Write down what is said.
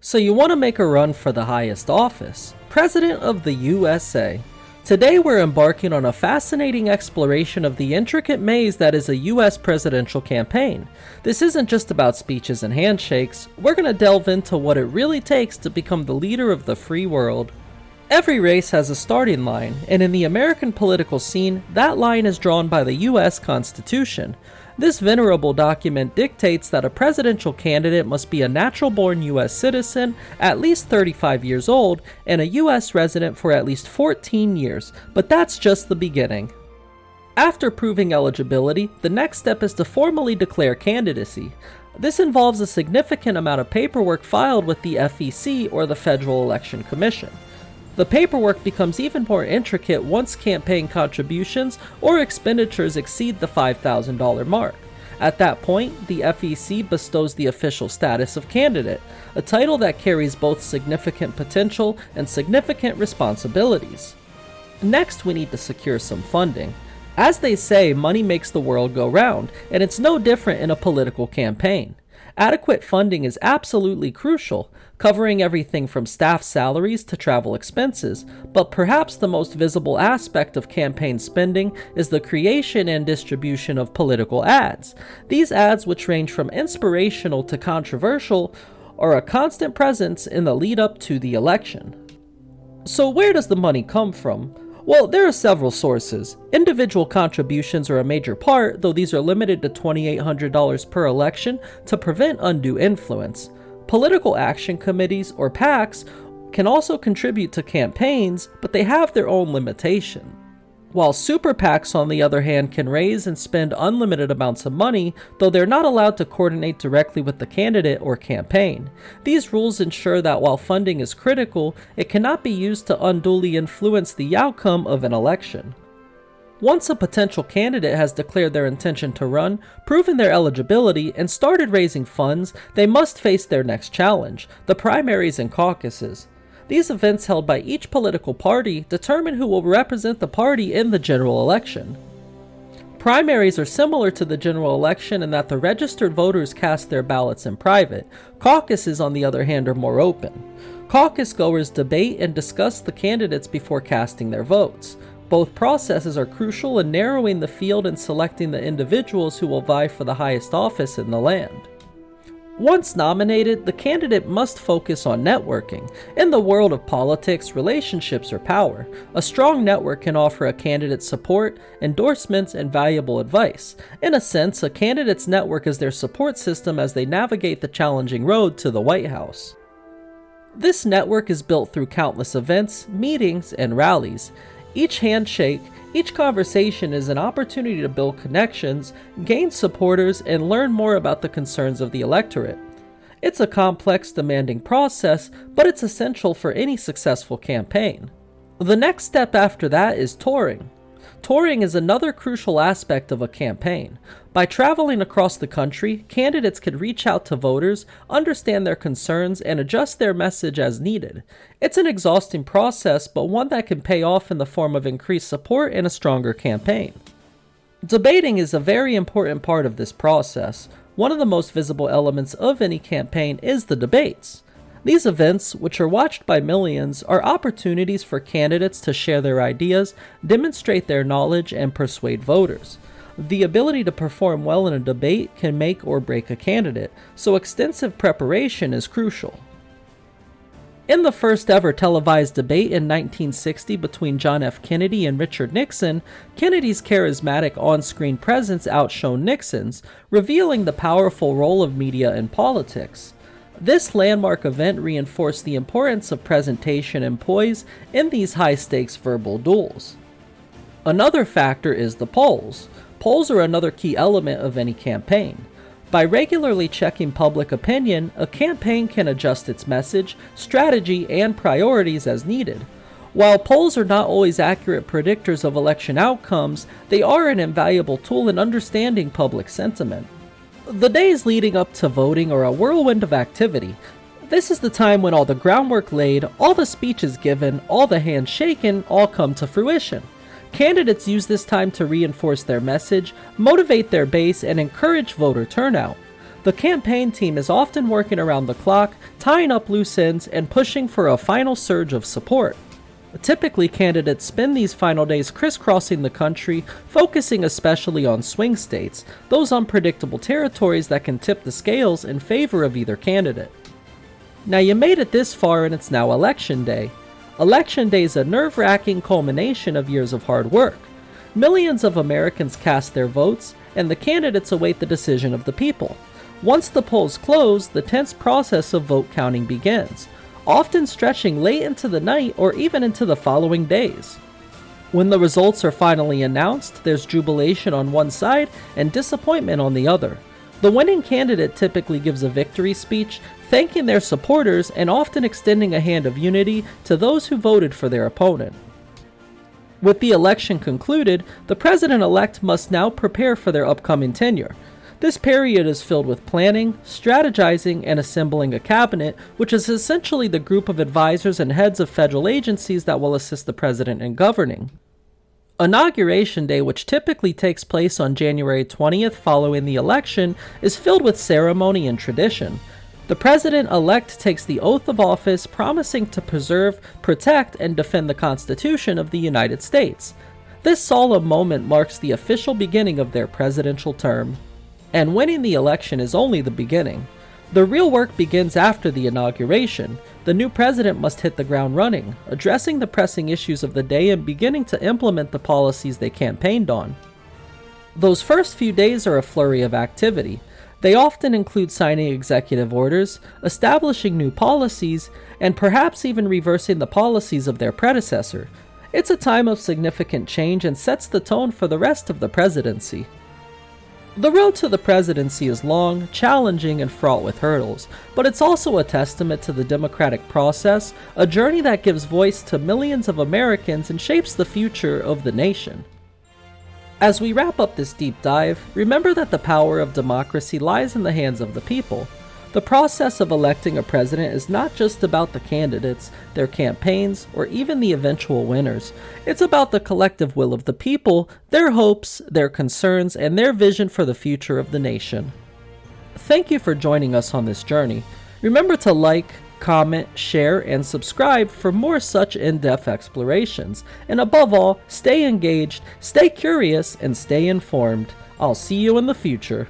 So you want to make a run for the highest office, President of the USA. Today we're embarking on a fascinating exploration of the intricate maze that is a US presidential campaign. This isn't just about speeches and handshakes, we're going to delve into what it really takes to become the leader of the free world. Every race has a starting line, and in the American political scene, that line is drawn by the US Constitution. This venerable document dictates that a presidential candidate must be a natural-born US citizen, at least 35 years old, and a US resident for at least 14 years, but that's just the beginning. After proving eligibility, the next step is to formally declare candidacy. This involves a significant amount of paperwork filed with the FEC or the Federal Election Commission. The paperwork becomes even more intricate once campaign contributions or expenditures exceed the $5,000 mark. At that point, the FEC bestows the official status of candidate, a title that carries both significant potential and significant responsibilities. Next, we need to secure some funding. As they say, money makes the world go round, and it's no different in a political campaign. Adequate funding is absolutely crucial, covering everything from staff salaries to travel expenses, but perhaps the most visible aspect of campaign spending is the creation and distribution of political ads. These ads, which range from inspirational to controversial, are a constant presence in the lead up to the election. So where does the money come from? Well, there are several sources. Individual contributions are a major part, though these are limited to $2,800 per election to prevent undue influence. Political action committees, or PACs, can also contribute to campaigns, but they have their own limitation. While super PACs, on the other hand, can raise and spend unlimited amounts of money, though they're not allowed to coordinate directly with the candidate or campaign. These rules ensure that while funding is critical, it cannot be used to unduly influence the outcome of an election. Once a potential candidate has declared their intention to run, proven their eligibility, and started raising funds, they must face their next challenge, the primaries and caucuses. These events held by each political party determine who will represent the party in the general election. Primaries are similar to the general election in that the registered voters cast their ballots in private. Caucuses, on the other hand, are more open. Caucus goers debate and discuss the candidates before casting their votes. Both processes are crucial in narrowing the field and selecting the individuals who will vie for the highest office in the land. Once nominated, the candidate must focus on networking. In the world of politics, relationships are power. A strong network can offer a candidate support, endorsements, and valuable advice. In a sense, a candidate's network is their support system as they navigate the challenging road to the White House. This network is built through countless events, meetings, and rallies. Each handshake, each conversation is an opportunity to build connections, gain supporters, and learn more about the concerns of the electorate. It's a complex, demanding process, but it's essential for any successful campaign. The next step after that is touring. Touring is another crucial aspect of a campaign. By traveling across the country, candidates can reach out to voters, understand their concerns, and adjust their message as needed. It's an exhausting process, but one that can pay off in the form of increased support and a stronger campaign. Debating is a very important part of this process. One of the most visible elements of any campaign is the debates. These events, which are watched by millions, are opportunities for candidates to share their ideas, demonstrate their knowledge, and persuade voters. The ability to perform well in a debate can make or break a candidate, so extensive preparation is crucial. In the first ever televised debate in 1960 between John F. Kennedy and Richard Nixon, Kennedy's charismatic on-screen presence outshone Nixon's, revealing the powerful role of media in politics. This landmark event reinforced the importance of presentation and poise in these high-stakes verbal duels. Another factor is the polls. Polls are another key element of any campaign. By regularly checking public opinion, a campaign can adjust its message, strategy, and priorities as needed. While polls are not always accurate predictors of election outcomes, they are an invaluable tool in understanding public sentiment. The days leading up to voting are a whirlwind of activity. This is the time when all the groundwork laid, all the speeches given, all the hands shaken, all come to fruition. Candidates use this time to reinforce their message, motivate their base, and encourage voter turnout. The campaign team is often working around the clock, tying up loose ends, and pushing for a final surge of support. Typically, candidates spend these final days crisscrossing the country, focusing especially on swing states, those unpredictable territories that can tip the scales in favor of either candidate. Now you made it this far and it's now Election Day. Election Day is a nerve-wracking culmination of years of hard work. Millions of Americans cast their votes, and the candidates await the decision of the people. Once the polls close, the tense process of vote counting begins, often stretching late into the night or even into the following days. When the results are finally announced, there's jubilation on one side and disappointment on the other. The winning candidate typically gives a victory speech, thanking their supporters and often extending a hand of unity to those who voted for their opponent. With the election concluded, the president-elect must now prepare for their upcoming tenure. This period is filled with planning, strategizing, and assembling a cabinet, which is essentially the group of advisors and heads of federal agencies that will assist the president in governing. Inauguration Day, which typically takes place on January 20th following the election, is filled with ceremony and tradition. The president-elect takes the oath of office, promising to preserve, protect, and defend the Constitution of the United States. This solemn moment marks the official beginning of their presidential term. And winning the election is only the beginning. The real work begins after the inauguration. The new president must hit the ground running, addressing the pressing issues of the day and beginning to implement the policies they campaigned on. Those first few days are a flurry of activity. They often include signing executive orders, establishing new policies, and perhaps even reversing the policies of their predecessor. It's a time of significant change and sets the tone for the rest of the presidency. The road to the presidency is long, challenging, and fraught with hurdles, but it's also a testament to the democratic process, a journey that gives voice to millions of Americans and shapes the future of the nation. As we wrap up this deep dive, remember that the power of democracy lies in the hands of the people. The process of electing a president is not just about the candidates, their campaigns, or even the eventual winners. It's about the collective will of the people, their hopes, their concerns, and their vision for the future of the nation. Thank you for joining us on this journey. Remember to like, comment, share, and subscribe for more such in-depth explorations. And above all, stay engaged, stay curious, and stay informed. I'll see you in the future.